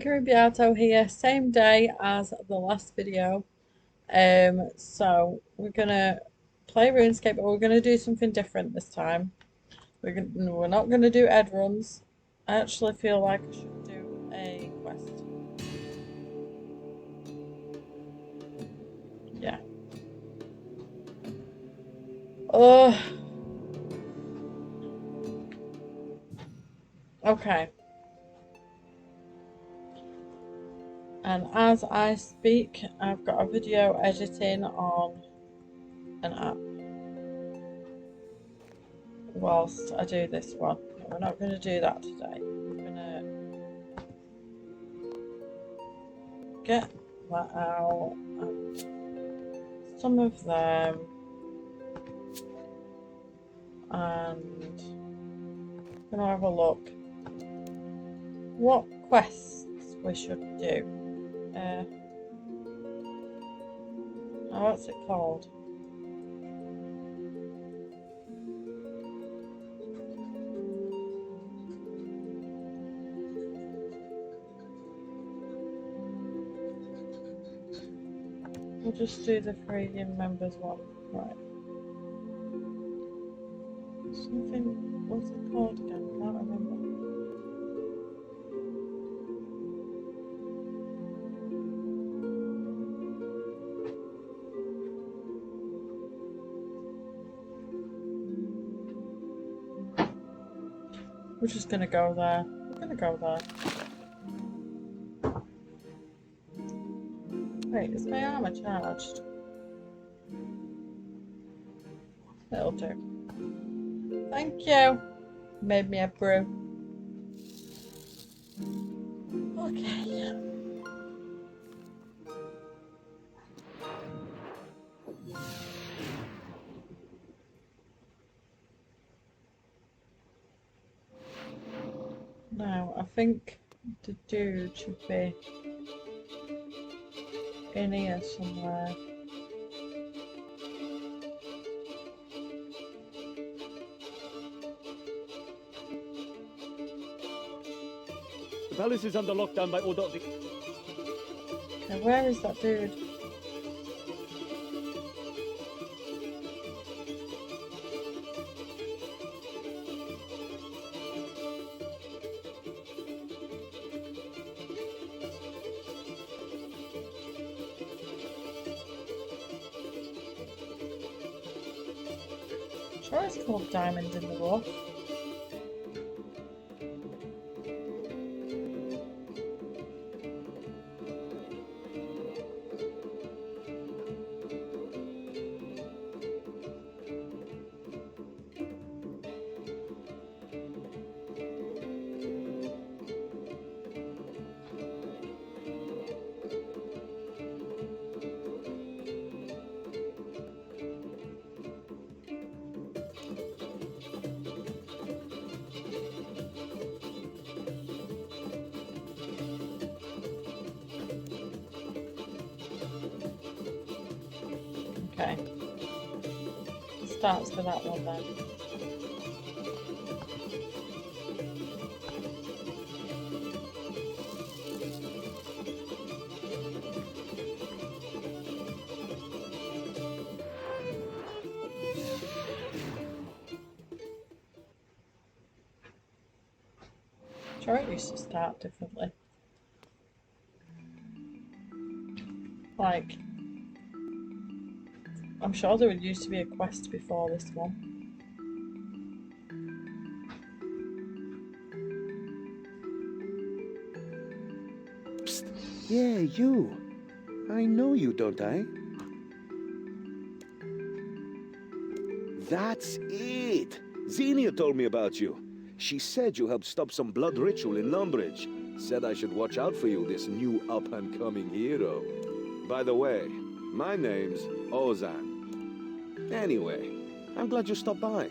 everyone, Artho here, same day as the last video. So we're gonna play Runescape, but we're gonna do something different this time. We're not gonna do Ed runs. I actually feel like I should do a quest. Yeah. Oh. Okay. And as I speak, I've got a video editing on an app whilst I do this one. We're not going to do that today. We're going to get that out and some of them, and I'm going to have a look what quests we should do. What's it called? We'll just do the Freedom members one. Right. Something, what's it called again? I can't remember. We're just gonna go there. We're gonna go there. Wait, is my armor charged? It'll do. Thank you. Made me a brew. Okay. Now, I think the dude should be in here somewhere. The palace is under lockdown by order of the... Okay, where is that dude? I'm sure it's called Diamond in the Rough. Okay. Starts with that one then. Sure, it used to start differently. Like, I'm sure there used to be a quest before this one. Psst. Yeah, you. I know you, don't I? That's it! Xenia told me about you. She said you helped stop some blood ritual in Lumbridge. Said I should watch out for you, this new up-and-coming hero. By the way, my name's Ozan. Anyway, I'm glad you stopped by.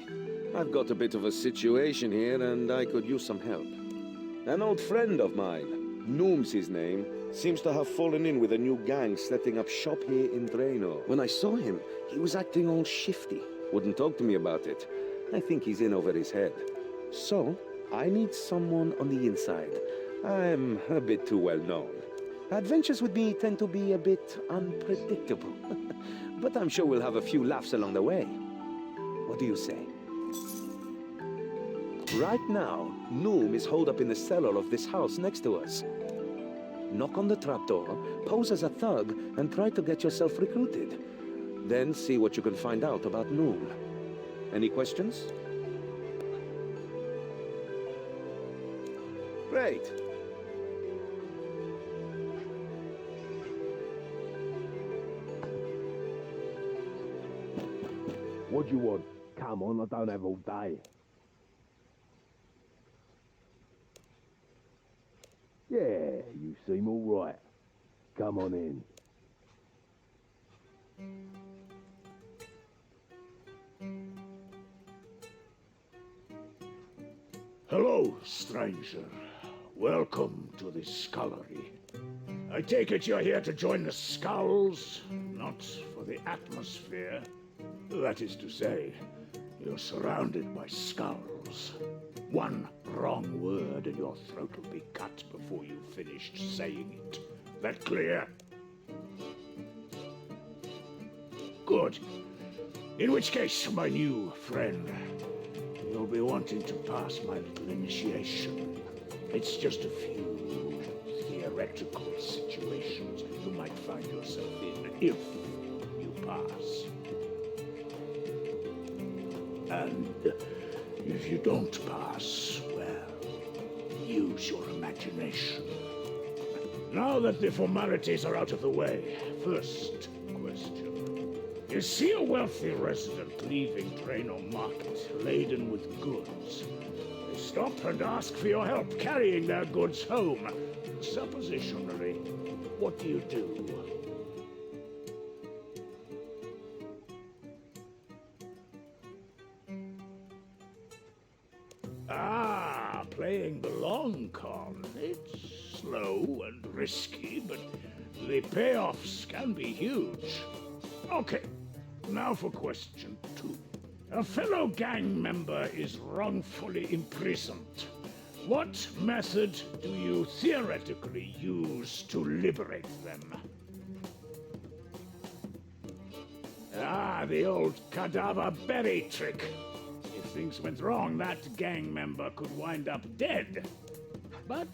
I've got a bit of a situation here and I could use some help. An old friend of mine, Noom's his name, seems to have fallen in with a new gang setting up shop here in Drano. When I saw him, he was acting all shifty. Wouldn't talk to me about it. I think he's in over his head. So, I need someone on the inside. I'm a bit too well known. Adventures with me tend to be a bit unpredictable. But I'm sure we'll have a few laughs along the way. What do you say? Right now, Noom is holed up in the cellar of this house next to us. Knock on the trapdoor, pose as a thug, and try to get yourself recruited. Then see what you can find out about Noom. Any questions? Great. What do you want? Come on, I don't have all day. Yeah, you seem all right. Come on in. Hello, stranger. Welcome to the scullery. I take it you're here to join the skulls, not for the atmosphere. That is to say, you're surrounded by skulls. One wrong word and your throat will be cut before you've finished saying it. That clear? Good. In which case, my new friend, you'll be wanting to pass my little initiation. It's just a few theoretical situations you might find yourself in if you pass. And if you don't pass, well, use your imagination. Now that the formalities are out of the way, first question. You see a wealthy resident leaving Drano Market laden with goods. They stop and ask for your help carrying their goods home. Suppositionally, what do you do? Ah, playing the long con. It's slow and risky, but the payoffs can be huge. Okay, now for question 2. A fellow gang member is wrongfully imprisoned. What method do you theoretically use to liberate them? Ah, the old cadaver berry trick. If things went wrong, that gang member could wind up dead. But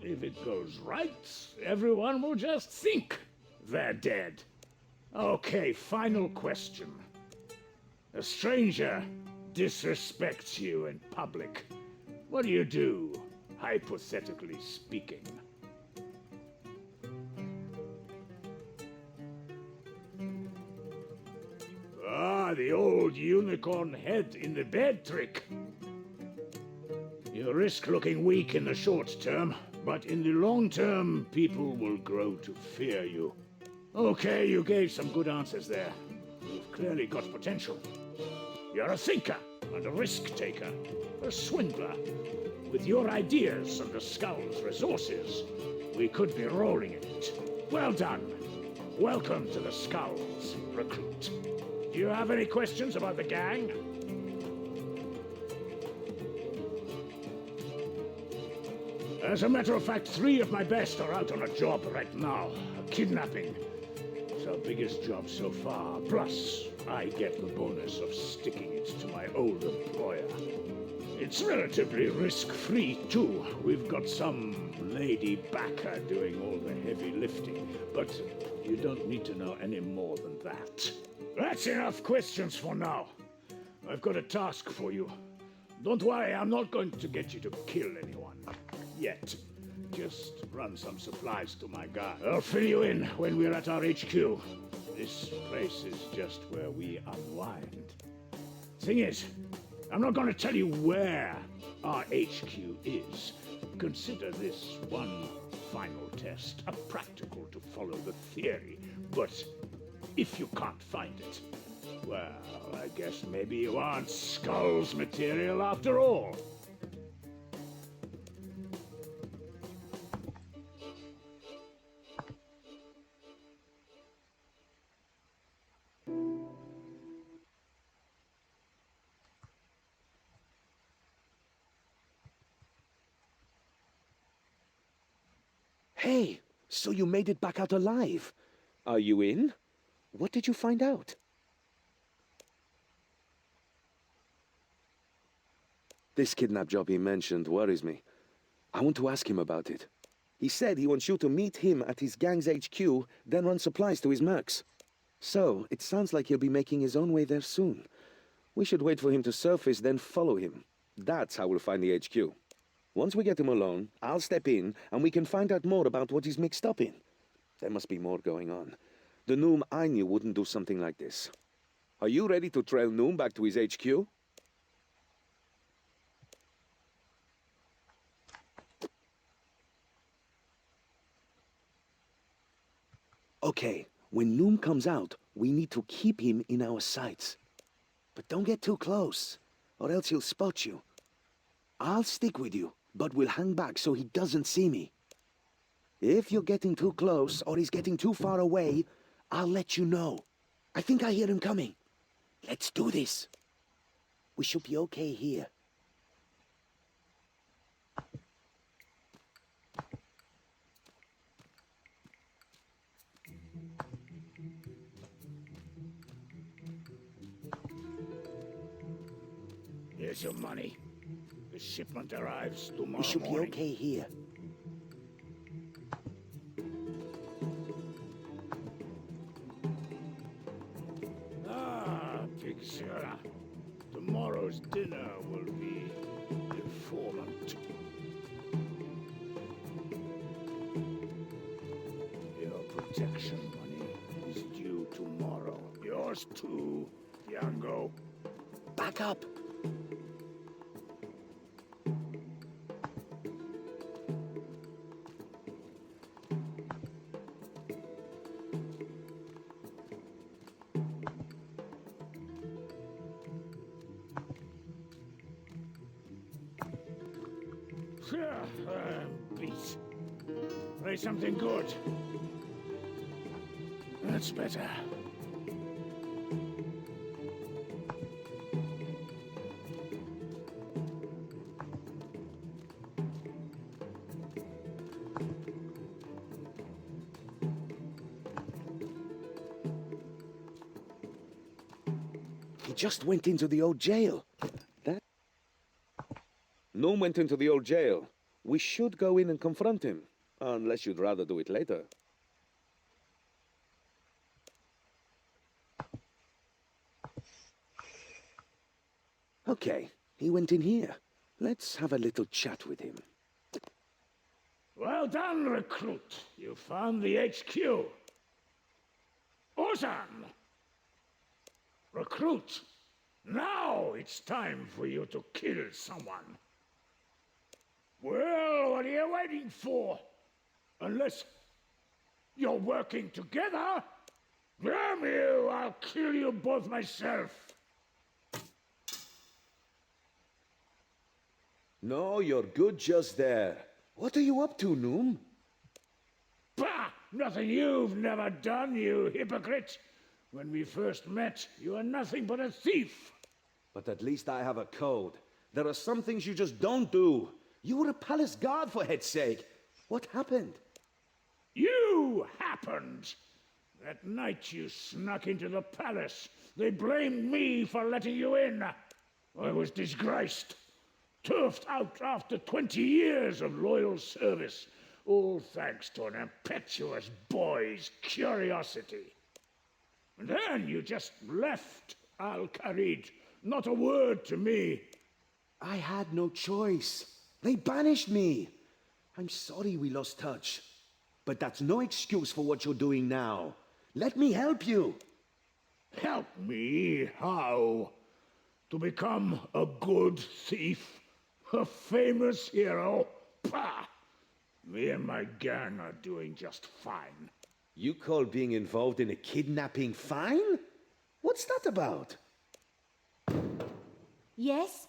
if it goes right, everyone will just think they're dead. Okay, final question. A stranger disrespects you in public. What do you do, hypothetically speaking? Ah, the old unicorn head in the bed trick. You risk looking weak in the short term, but in the long term, people will grow to fear you. Okay, you gave some good answers there. You've clearly got potential. You're a thinker and a risk taker, a swindler. With your ideas and the Skull's resources, we could be rolling in it. Well done. Welcome to the Skulls, recruit. Do you have any questions about the gang? As a matter of fact, 3 of my best are out on a job right now. A kidnapping. It's our biggest job so far. Plus, I get the bonus of sticking it to my old employer. It's relatively risk-free, too. We've got some lady backer doing all the heavy lifting, but you don't need to know any more than that. That's enough questions for now. I've got a task for you. Don't worry, I'm not going to get you to kill anyone. Yet. Just run some supplies to my guy. I'll fill you in when we're at our HQ. This place is just where we unwind. Thing is, I'm not going to tell you where our HQ is. Consider this one final test, a practical to follow the theory. But if you can't find it, well, I guess maybe you aren't Skull's material after all. Hey, so you made it back out alive. Are you in? What did you find out? This kidnap job he mentioned worries me. I want to ask him about it. He said he wants you to meet him at his gang's HQ, then run supplies to his mercs. So, it sounds like he'll be making his own way there soon. We should wait for him to surface, then follow him. That's how we'll find the HQ. Once we get him alone, I'll step in, and we can find out more about what he's mixed up in. There must be more going on. The Noom I knew wouldn't do something like this. Are you ready to trail Noom back to his HQ? Okay, when Noom comes out, we need to keep him in our sights. But don't get too close, or else he'll spot you. I'll stick with you, but we'll hang back so he doesn't see me. If you're getting too close, or he's getting too far away, I'll let you know. I think I hear him coming. Let's do this. We should be okay here. Here's your money. The shipment arrives tomorrow We should be morning. okay here. Ah, picture. Tomorrow's dinner will be informant. Your protection money is due tomorrow. Yours too, Django. Back up! Beat. Play something good. That's better. He just went into the old jail. That... Noom went into the old jail. We should go in and confront him. Unless you'd rather do it later. Okay, he went in here. Let's have a little chat with him. Well done, recruit. You found the HQ. Awesome! Recruit, now it's time for you to kill someone. Well, what are you waiting for? Unless you're working together, damn you, I'll kill you both myself. No, you're good just there. What are you up to, Noom? Bah! Nothing you've never done, you hypocrite. When we first met, you were nothing but a thief. But at least I have a code. There are some things you just don't do. You were a palace guard, for head's sake. What happened? You happened. That night you snuck into the palace. They blamed me for letting you in. I was disgraced. Turfed out after 20 years of loyal service. All thanks to an impetuous boy's curiosity. And then you just left Al-Kharid. Not a word to me. I had no choice. They banished me. I'm sorry we lost touch. But that's no excuse for what you're doing now. Let me help you. Help me? How? To become a good thief? A famous hero? Pah! Me and my gang are doing just fine. You call being involved in a kidnapping fine? What's that about? Yes?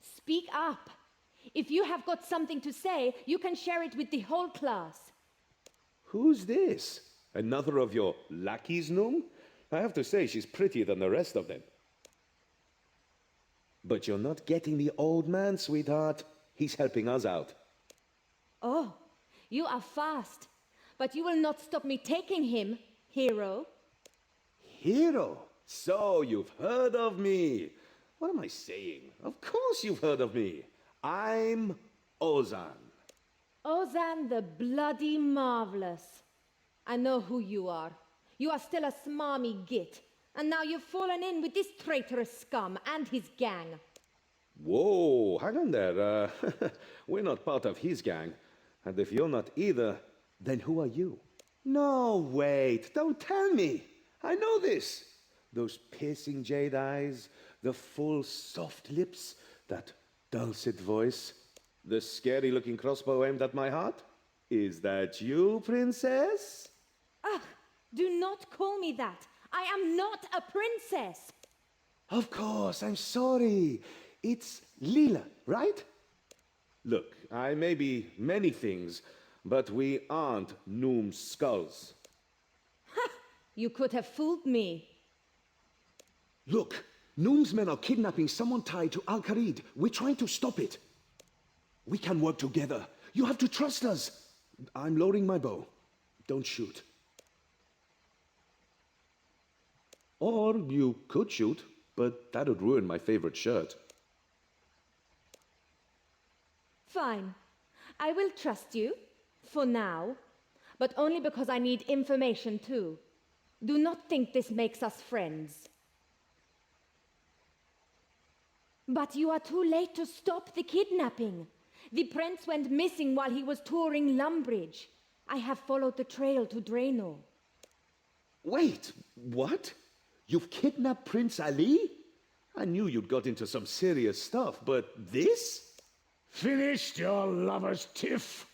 Speak up. If you have got something to say, you can share it with the whole class. Who's this? Another of your lackeys, Noom? I have to say, she's prettier than the rest of them. But you're not getting the old man, sweetheart. He's helping us out. Oh, You are fast, but you will not stop me taking him, hero. Hero? So you've heard of me. What am I saying? Of course you've heard of me. I'm Ozan. Ozan the Bloody Marvelous. I know who you are. You are still a smarmy git, and now you've fallen in with this traitorous scum and his gang. Whoa, hang on there. We're not part of his gang. And if you're not either, then who are you? No, wait, don't tell me. I know this. Those piercing jade eyes, the full soft lips, that dulcet voice, the scary-looking crossbow aimed at my heart. Is that you, princess? Ugh, do not call me that. I am not a princess. Of course, I'm sorry. It's Lila, right? Look, I may be many things, but we aren't Noom's skulls. You could have fooled me. Look, Noom's men are kidnapping someone tied to Al-Kharid. We're trying to stop it. We can work together. You have to trust us. I'm loading my bow. Don't shoot. Or you could shoot, but that would ruin my favorite shirt. Fine. I will trust you, for now, but only because I need information too. Do not think this makes us friends. But you are too late to stop the kidnapping. The prince went missing while he was touring Lumbridge. I have followed the trail to Draenor. Wait, what? You've kidnapped Prince Ali? I knew you'd got into some serious stuff, but this? Finished your lover's tiff?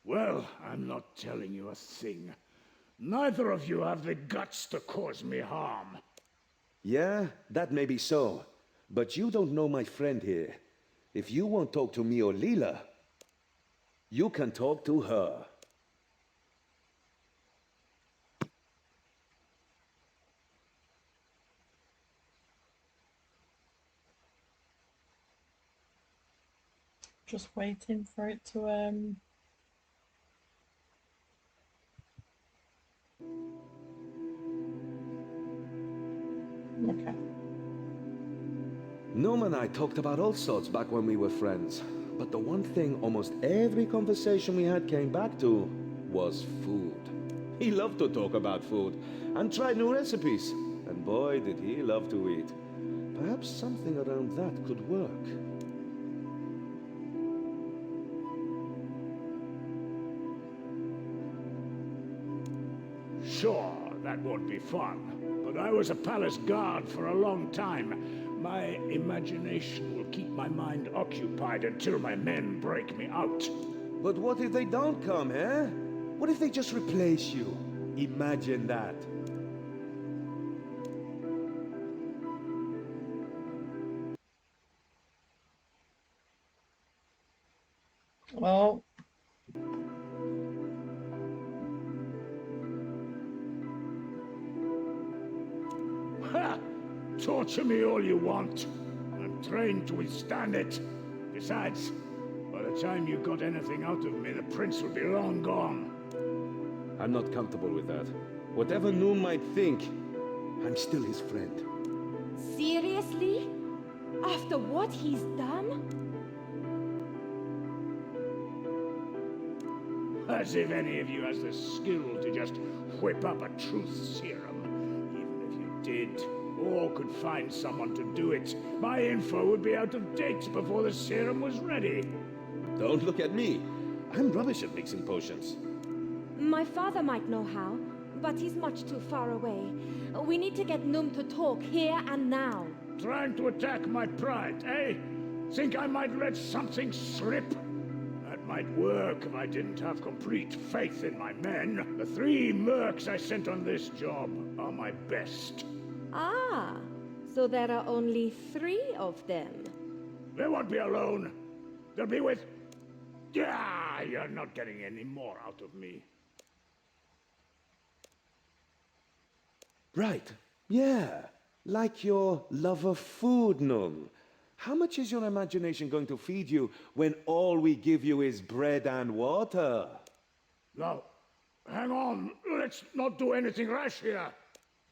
Well, I'm not telling you a thing. Neither of you have the guts to cause me harm. Yeah, that may be so. But you don't know my friend here. If you won't talk to me or Leela, you can talk to her. Just waiting for it to okay. Noam and I talked about all sorts back when we were friends. But the one thing almost every conversation we had came back to was food. He loved to talk about food and try new recipes. And boy, did he love to eat. Perhaps something around that could work. Sure, that won't be fun. But I was a palace guard for a long time. My imagination will keep my mind occupied until my men break me out. But what if they don't come, eh? What if they just replace you? Imagine that. Well, Ha! Torture me all you want. I'm trained to withstand it. Besides, by the time you got anything out of me, the prince would be long gone. I'm not comfortable with that. Whatever Noom might think, I'm still his friend. Seriously? After what he's done? As if any of you has the skill to just whip up a truth serum. Even if you did, or could find someone to do it, my info would be out of date before the serum was ready. Don't look at me. I'm rubbish at mixing potions. My father might know how, but he's much too far away. We need to get Noom to talk here and now. Trying to attack my pride, eh? Think I might let something slip? That might work if I didn't have complete faith in my men. The 3 mercs I sent on this job are my best. Ah, so there are only 3 of them. They won't be alone. They'll be with... Yeah, you're not getting any more out of me. Right. Yeah. Like your love of food, Noom. How much is your imagination going to feed you when all we give you is bread and water? Now, hang on. Let's not do anything rash here.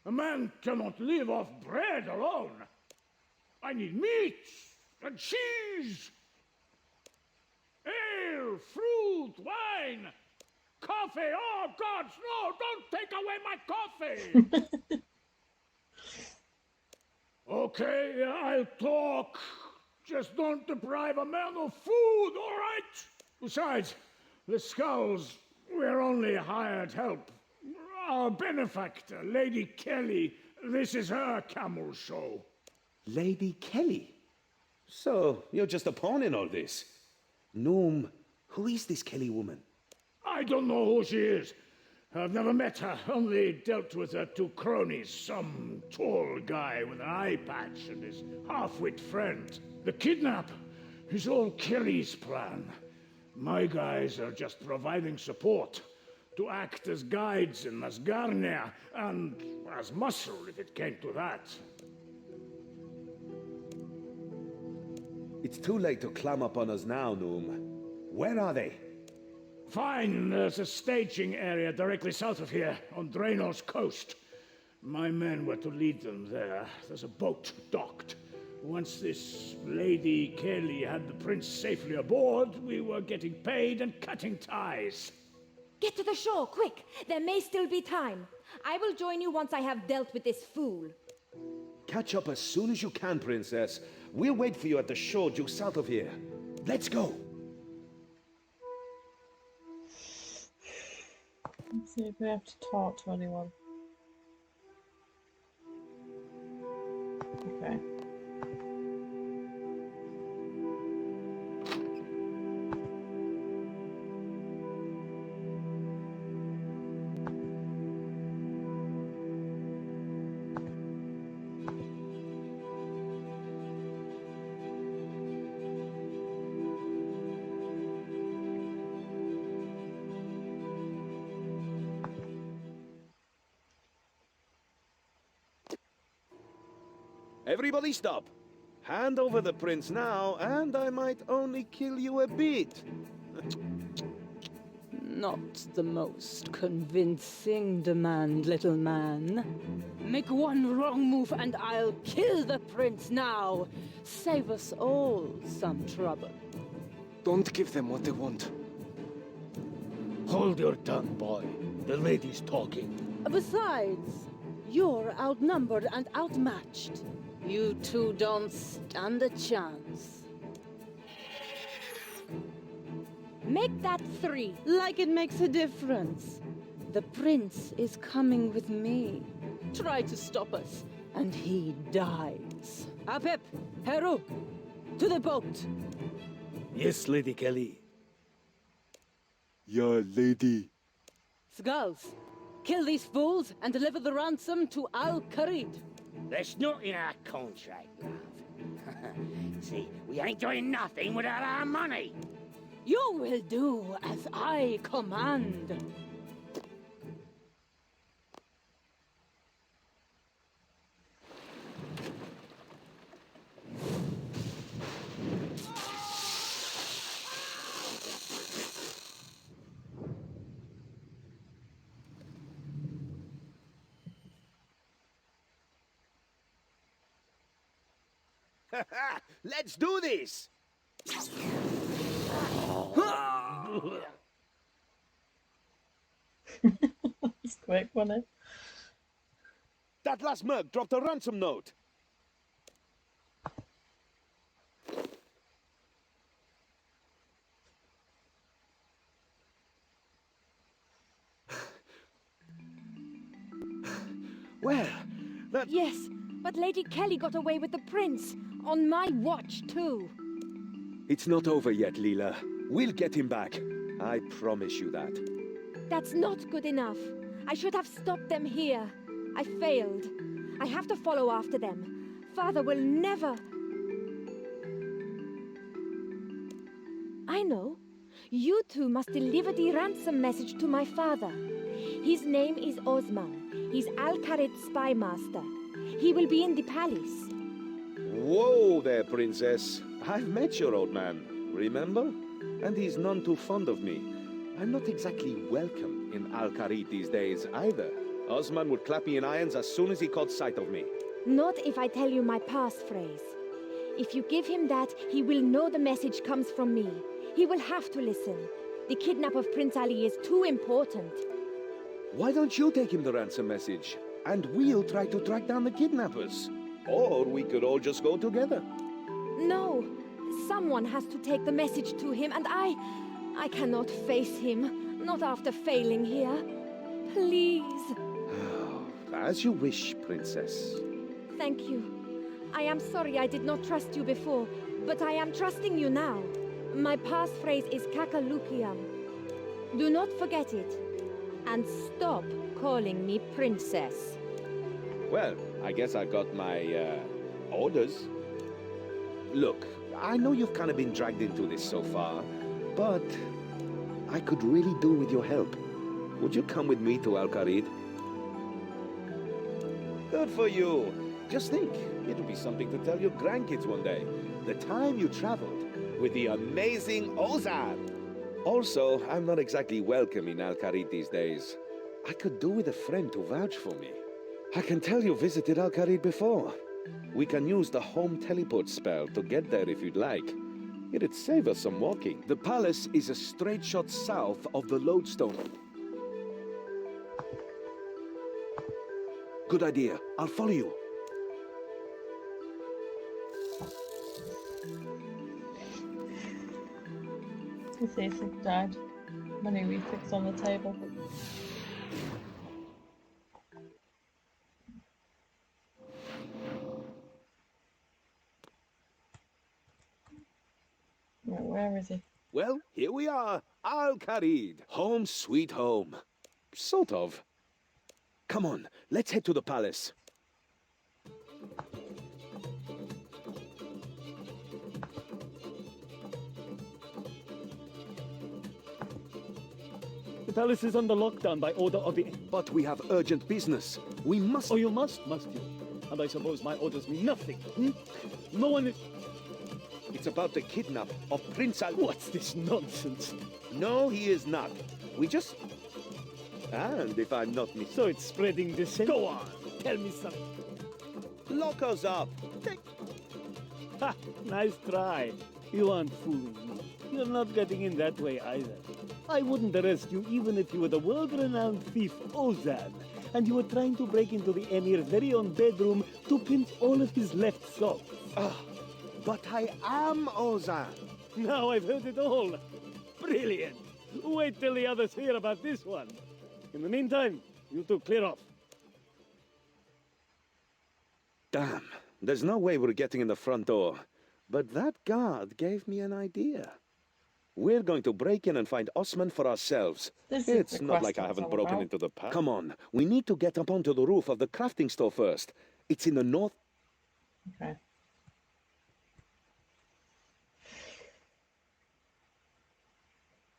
A man cannot live off bread alone. I need meat and cheese, ale, fruit, wine, coffee. Oh, gods, no, don't take away my coffee. Okay, I'll talk. Just don't deprive a man of food, all right? Besides, the skulls, we're only hired help. Our benefactor, Lady Kelly, this is her camel show. Lady Kelly? So, you're just a pawn in all this? Noom, who is this Kelly woman? I don't know who she is. I've never met her, only dealt with her two cronies, some tall guy with an eye patch and his half-wit friend. The kidnap is all Kelly's plan. My guys are just providing support to act as guides in Masgarnia and as muscle if it came to that. It's too late to climb up on us now, Noom. Where are they? Fine, there's a staging area directly south of here, on Draenor's coast. My men were to lead them there. There's a boat docked. Once this Lady Kelly had the prince safely aboard, we were getting paid and cutting ties. Get to the shore, quick! There may still be time. I will join you once I have dealt with this fool. Catch up as soon as you can, Princess. We'll wait for you at the shore due south of here. Let's go! Let's see if we have to talk to anyone. Okay. Everybody stop! Hand over the prince now, and I might only kill you a bit. Not the most convincing demand, little man. Make one wrong move and I'll kill the prince now. Save us all some trouble. Don't give them what they want. Hold your tongue, boy. The lady's talking. Besides, you're outnumbered and outmatched. You two don't stand a chance. Make that 3. Like it makes a difference. The prince is coming with me. Try to stop us, and he dies. Apep, Heru, to the boat. Yes, Lady Kelly. Yeah, lady. Skulls, kill these fools and deliver the ransom to Al-Kharid. That's not in our contract, love. See, we ain't doing nothing without our money. You will do as I command. Let's do this! It's quick, wasn't it? That last merc dropped a ransom note. Well, that... Yes, but Lady Kelly got away with the prince. On my watch, too. It's not over yet, Leela. We'll get him back. I promise you that. That's not good enough. I should have stopped them here. I failed. I have to follow after them. Father will never... I know. You two must deliver the ransom message to my father. His name is Osman. He's Al-Kharid's spy master. He will be in the palace. Whoa there, princess. I've met your old man, remember? And he's none too fond of me. I'm not exactly welcome in Al-Kharid these days either. Osman would clap me in irons as soon as he caught sight of me. Not if I tell you my passphrase. If you give him that, he will know the message comes from me. He will have to listen. The kidnap of Prince Ali is too important. Why don't you take him the ransom message, and we'll try to track down the kidnappers? Or we could all just go together. No, someone has to take the message to him, and I cannot face him. Not after failing here. Please. As you wish, Princess. Thank you. I am sorry I did not trust you before, but I am trusting you now. My passphrase is Kakalukiam. Do not forget it. And stop calling me Princess. Well, I guess I got my, orders. Look, I know you've kind of been dragged into this so far, but I could really do with your help. Would you come with me to Al-Kharid? Good for you. Just think, it'll be something to tell your grandkids one day. The time you traveled with the amazing Ozan. Also, I'm not exactly welcome in Al-Kharid these days. I could do with a friend to vouch for me. I can tell you visited Al-Kharid before. We can use the home teleport spell to get there if you'd like. It'd save us some walking. The palace is a straight shot south of the lodestone. Good idea. I'll follow you. His ASIC died when he refixed on the table. Right, where is he? Well, here we are. Al-Kharid. Home sweet home. Sort of. Come on, let's head to the palace. The palace is under lockdown by order of the... But we have urgent business. We must... Oh, you must you? And I suppose my orders mean nothing, hmm? No one is... It's about the kidnap of Prince Ali. What's this nonsense? No, he is not. We just... And if I'm not mistaken... So it's spreading dissent? Go on, tell me something. Lock us up. Ha! Nice try. You aren't fooling me. You're not getting in that way either. I wouldn't arrest you even if you were the world-renowned thief Ozan, and you were trying to break into the Emir's very own bedroom to pinch all of his left socks. But I am Ozan. Now I've heard it all. Brilliant. Wait till the others hear about this one. In the meantime, you two clear off. Damn. There's no way we're getting in the front door. But that guard gave me an idea. We're going to break in and find Osman for ourselves. It's not like I haven't broken into the palace. Come on. We need to get up onto the roof of the crafting store first. It's in the north... Okay.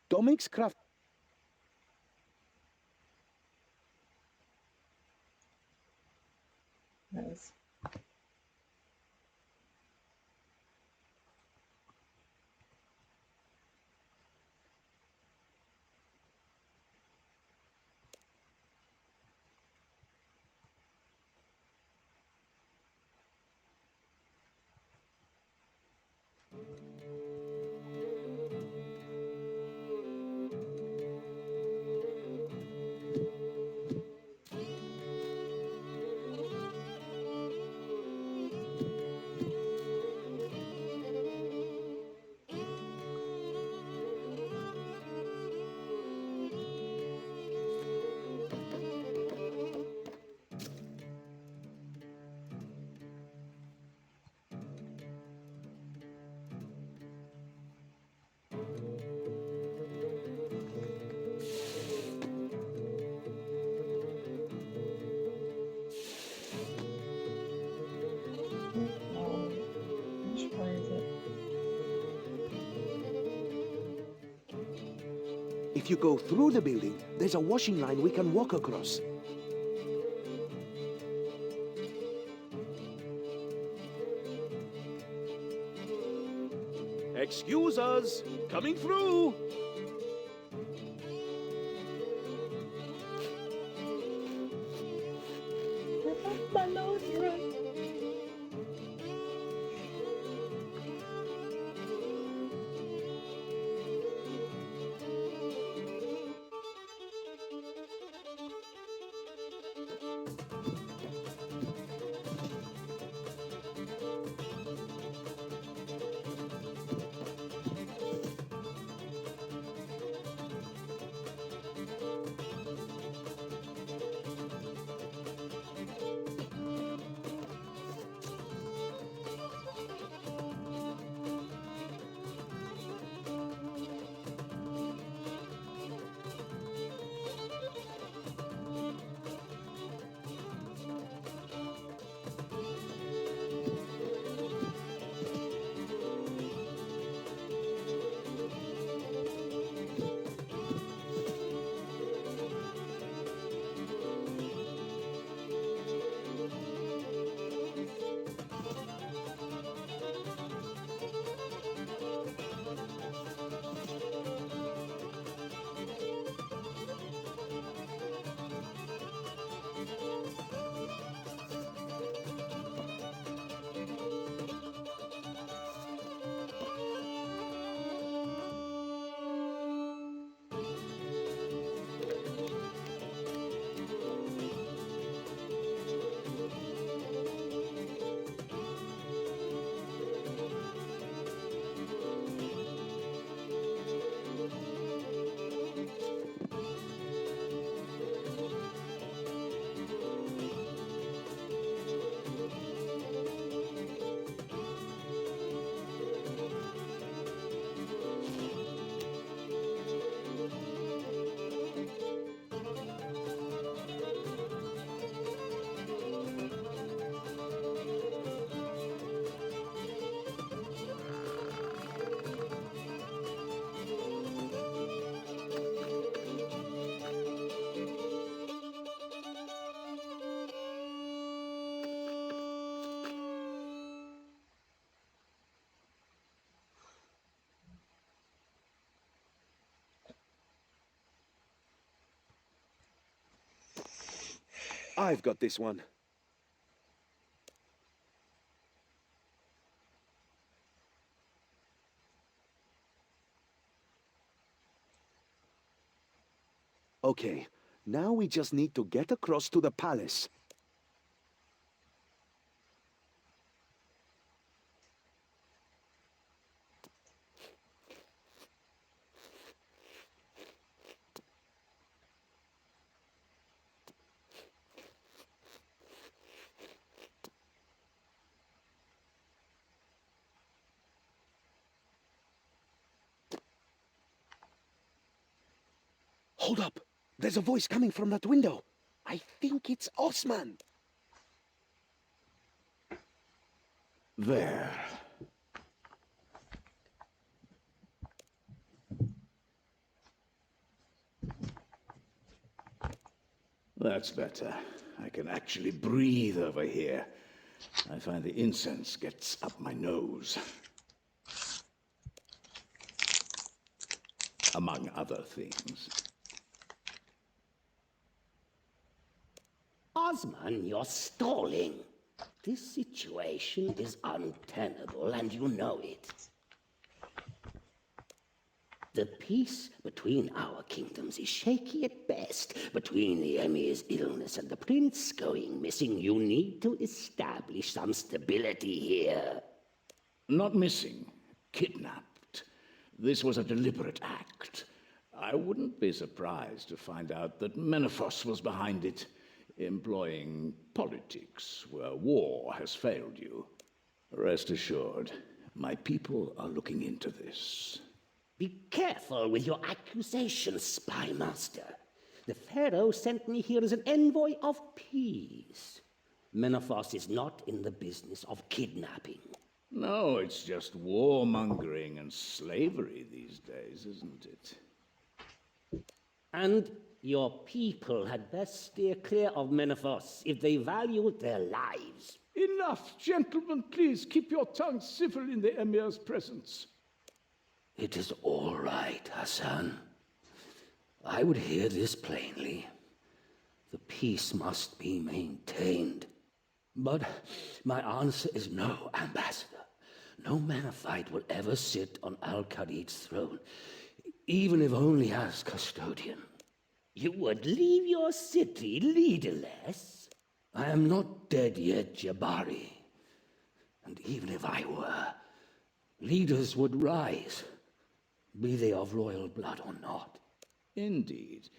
Dominique's craft... Yes. Which way is it? If you go through the building, there's a washing line we can walk across. Excuse us, coming through. My lord, run. I've got this one. Okay, now we just need to get across to the palace. Hold up! There's a voice coming from that window. I think it's Osman. There. That's better. I can actually breathe over here. I find the incense gets up my nose. Among other things. Osman, you're stalling. This situation is untenable, and you know it. The peace between our kingdoms is shaky at best. Between the Emir's illness and the prince going missing, you need to establish some stability here. Not missing. Kidnapped. This was a deliberate act. I wouldn't be surprised to find out that Menephos was behind it, employing politics where war has failed you. Rest assured, my people are looking into this. Be careful with your accusations, spy master. The Pharaoh sent me here as an envoy of peace. Menephos is not in the business of kidnapping. No, it's just warmongering and slavery these days, isn't it? And your people had best steer clear of Menephos if they value their lives. Enough, gentlemen, please keep your tongues civil in the Emir's presence. It is all right, Hassan. I would hear this plainly. The peace must be maintained. But my answer is no, Ambassador. No Manafite will ever sit on Al-Khalid's throne, even if only as custodian. You would leave your city leaderless? I am not dead yet, Jabari. And even if I were, leaders would rise, be they of royal blood or not. Indeed.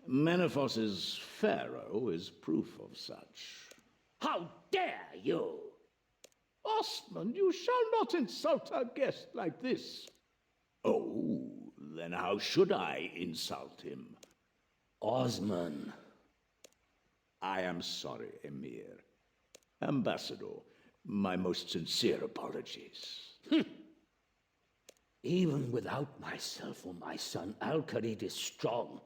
Menefos's pharaoh is proof of such. How dare you! Osmond, you shall not insult our guest like this. Oh, then how should I insult him? Osman. I am sorry, Emir. Ambassador, my most sincere apologies. Even without myself or my son, Al-Khalid is strong.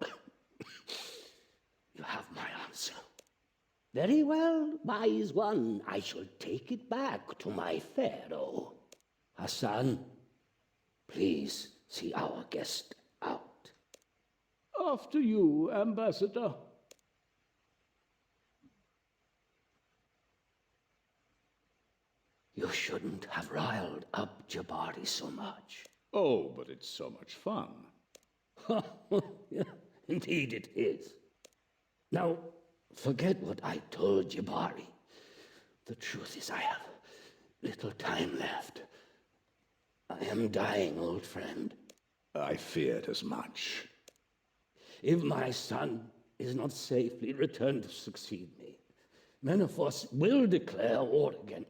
You have my answer. Very well, wise one. I shall take it back to my pharaoh. Hassan, please see our guest out. After you, Ambassador. You shouldn't have riled up Jabari so much. Oh, but it's so much fun. Yeah, indeed it is. Now, forget what I told Jabari. The truth is I have little time left. I am dying, old friend. I feared as much. If my son is not safely returned to succeed me, Menefos will declare war again.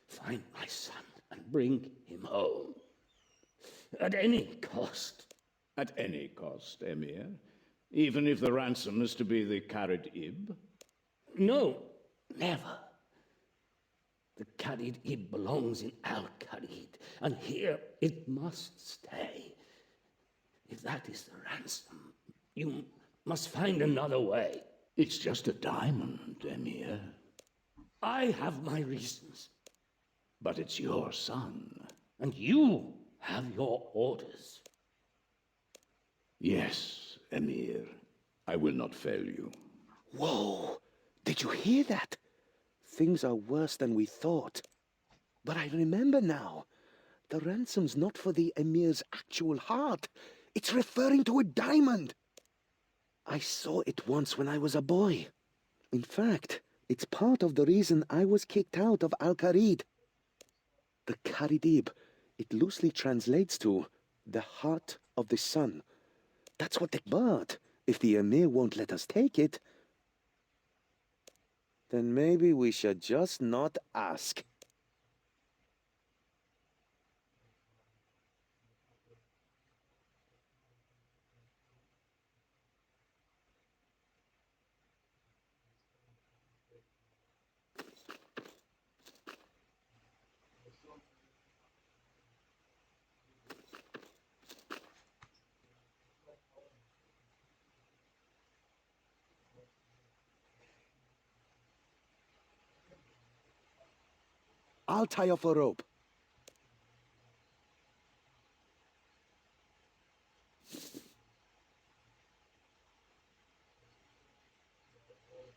Find my son and bring him home. At any cost. At any cost, Emir? Even if the ransom is to be the Kharid-Ib? No, never. The Kharid-Ib belongs in Al-Khalid, and here it must stay. If that is the ransom, you must find another way. It's just a diamond, Emir. I have my reasons. But it's your son. And you have your orders. Yes, Emir. I will not fail you. Whoa! Did you hear that? Things are worse than we thought. But I remember now. The ransom's not for the Emir's actual heart. It's referring to a diamond. I saw it once when I was a boy. In fact, it's part of the reason I was kicked out of Al-Kharid. The Kharid-Ib, it loosely translates to the heart of the sun. That's what they... But if the Emir won't let us take it, then maybe we should just not ask. I'll tie off a rope.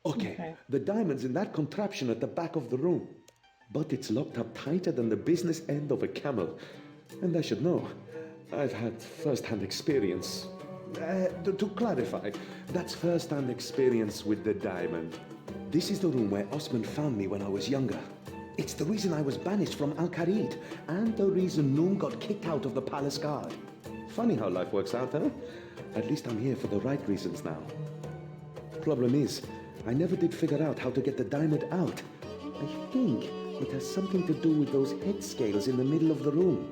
Okay, the diamond's in that contraption at the back of the room. But it's locked up tighter than the business end of a camel. And I should know. I've had first-hand experience. To clarify, that's first-hand experience with the diamond. This is the room where Osman found me when I was younger. It's the reason I was banished from Al-Kharid, and the reason Noom got kicked out of the palace guard. Funny how life works out, huh? At least I'm here for the right reasons now. Problem is, I never did figure out how to get the diamond out. I think it has something to do with those head scales in the middle of the room.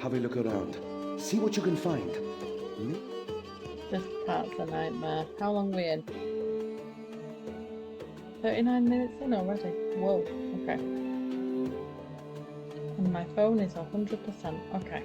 Have a look around. See what you can find. This part's a nightmare. How long are we in? 39 minutes in already. Whoa, okay. And my phone is 100%. Okay.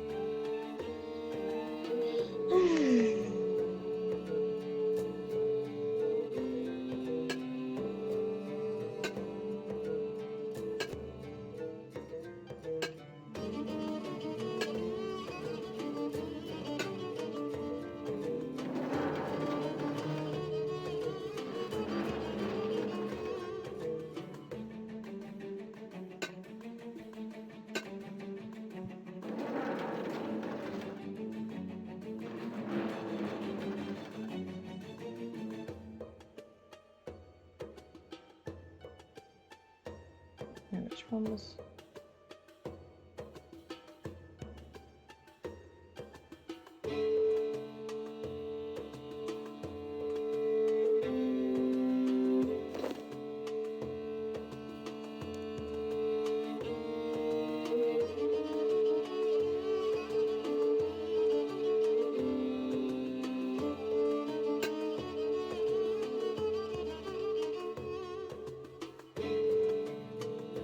Which one was...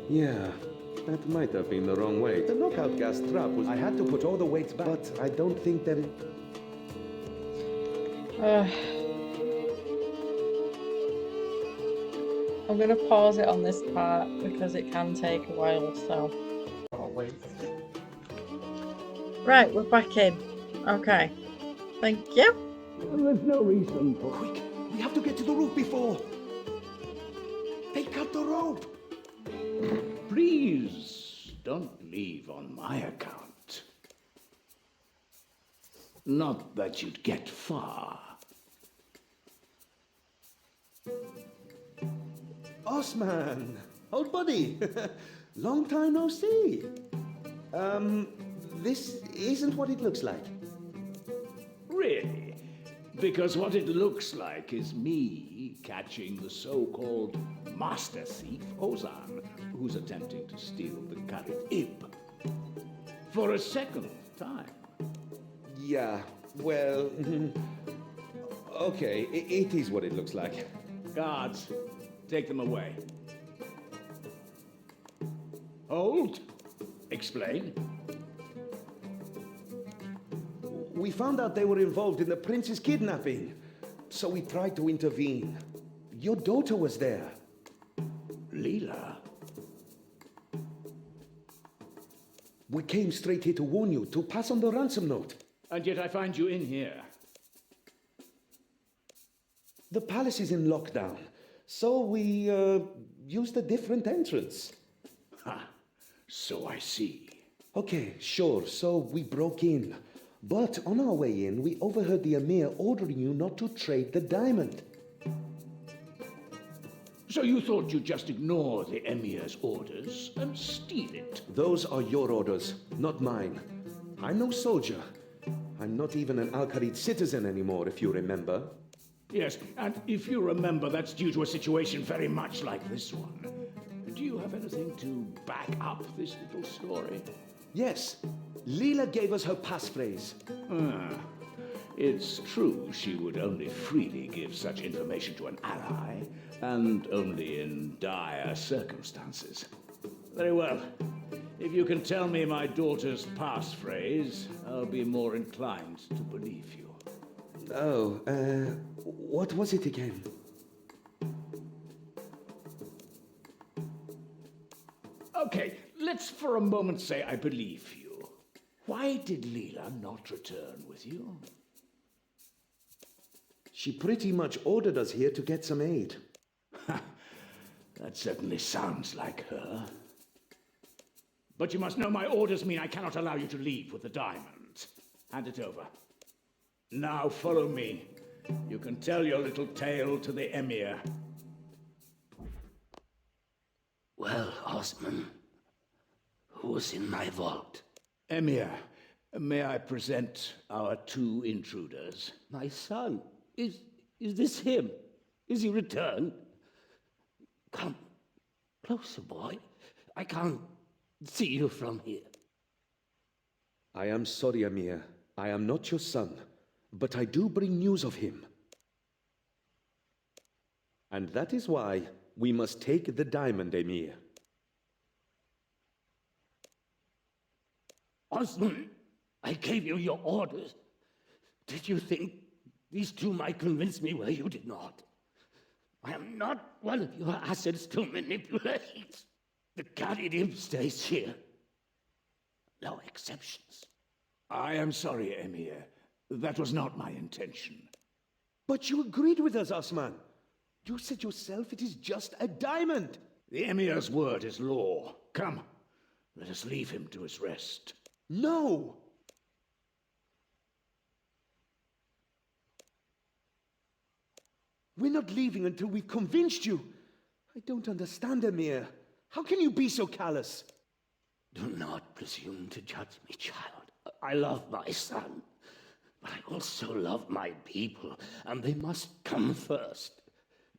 Yeah, that might have been the wrong way. The knockout gas trap was... I had to put all the weights back, but I don't think that it... I'm going to pause it on this part because it can take a while, so I'll wait. Right, we're back in. Okay. Thank you. There's no reason for... Quick, we have to get to the roof before... They cut the rope! Please, don't leave on my account. Not that you'd get far. Osman! Old buddy! Long time no see. This isn't what it looks like. Really? Because what it looks like is me catching the so-called master thief, Ozan, who's attempting to steal the Karit Ib. For a second time. Yeah, well... okay, it is what it looks like. Guards, take them away. Hold. Explain. We found out they were involved in the prince's kidnapping, so we tried to intervene. Your daughter was there. Leela? We came straight here to warn you, to pass on the ransom note. And yet I find you in here. The palace is in lockdown, so we used a different entrance. Ha, so I see. Okay, sure, so we broke in. But on our way in, we overheard the Emir ordering you not to trade the diamond. So you thought you'd just ignore the Emir's orders and steal it? Those are your orders, not mine. I'm no soldier. I'm not even an Al-Khalid citizen anymore, if you remember. Yes, and if you remember, that's due to a situation very much like this one. Do you have anything to back up this little story? Yes. Leela gave us her passphrase. It's true she would only freely give such information to an ally, and only in dire circumstances. Very well. If you can tell me my daughter's passphrase, I'll be more inclined to believe you. Oh, what was it again? Okay, let's for a moment say I believe you. Why did Leela not return with you? She pretty much ordered us here to get some aid. That certainly sounds like her. But you must know my orders mean I cannot allow you to leave with the diamond. Hand it over. Now follow me. You can tell your little tale to the Emir. Well, Osman, who's in my vault? Emir, may I present our two intruders? My son. Is this him? Is he returned? Come closer, boy. I can't see you from here. I am sorry, Amir. I am not your son, but I do bring news of him. And that is why we must take the diamond, Emir. Osman, I gave you your orders. Did you think these two might convince me where you did not? I am not one of your assets to manipulate. The Karid stays here. No exceptions. I am sorry, Emir. That was not my intention. But you agreed with us, Osman. You said yourself it is just a diamond. The Emir's word is law. Come, let us leave him to his rest. No! We're not leaving until we've convinced you. I don't understand, Emir. How can you be so callous? Do not presume to judge me, child. I love my son, but I also love my people, and they must come first.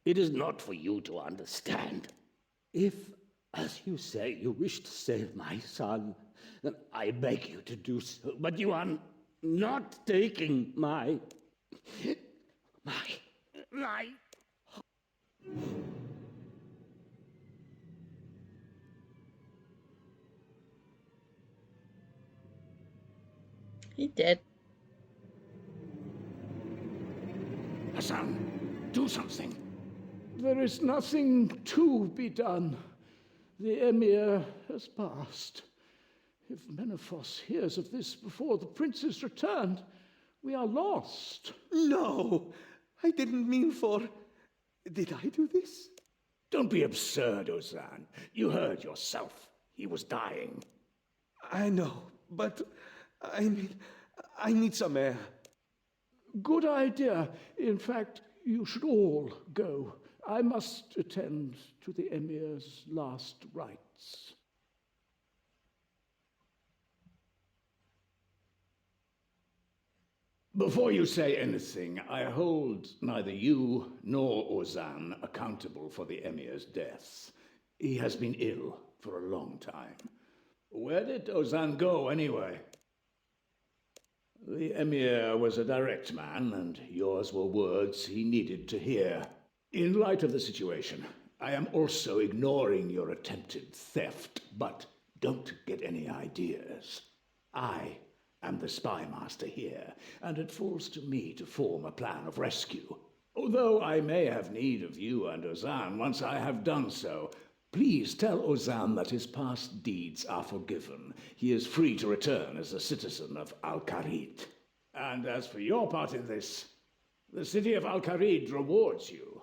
It is not for you to understand. If, as you say, you wish to save my son, then I beg you to do so, but you are not taking my... He did. Hassan, do something. There is nothing to be done. The Emir has passed. If Menaphos hears of this before the prince is returned, we are lost. No, I didn't mean for... Did I do this? Don't be absurd, Ozan. You heard yourself. He was dying. I know, but I need some air. Good idea. In fact, you should all go. I must attend to the Emir's last rites. Before you say anything, I hold neither you nor Ozan accountable for the Emir's death. He has been ill for a long time. Where did Ozan go, anyway? The Emir was a direct man, and yours were words he needed to hear. In light of the situation, I am also ignoring your attempted theft, but don't get any ideas. I am the spy master here, and it falls to me to form a plan of rescue. Although I may have need of you and Ozan once I have done so, please tell Ozan that his past deeds are forgiven. He is free to return as a citizen of Al-Kharid. And as for your part in this, the city of Al-Kharid rewards you.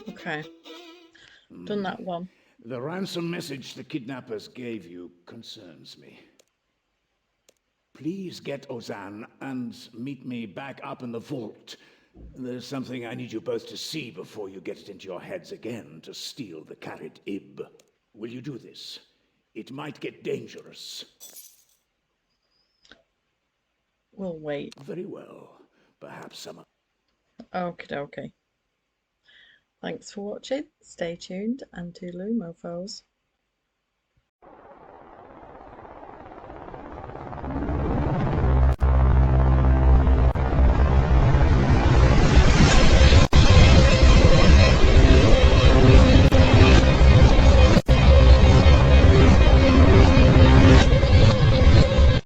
Okay. Done that one. The ransom message the kidnappers gave you concerns me. Please get Ozan and meet me back up in the vault. There's something I need you both to see before you get it into your heads again to steal the Kharid Ib. Will you do this? It might get dangerous. We'll wait. Very well. Perhaps some... Okie dokie. Thanks for watching. Stay tuned and toodaloo, mofos.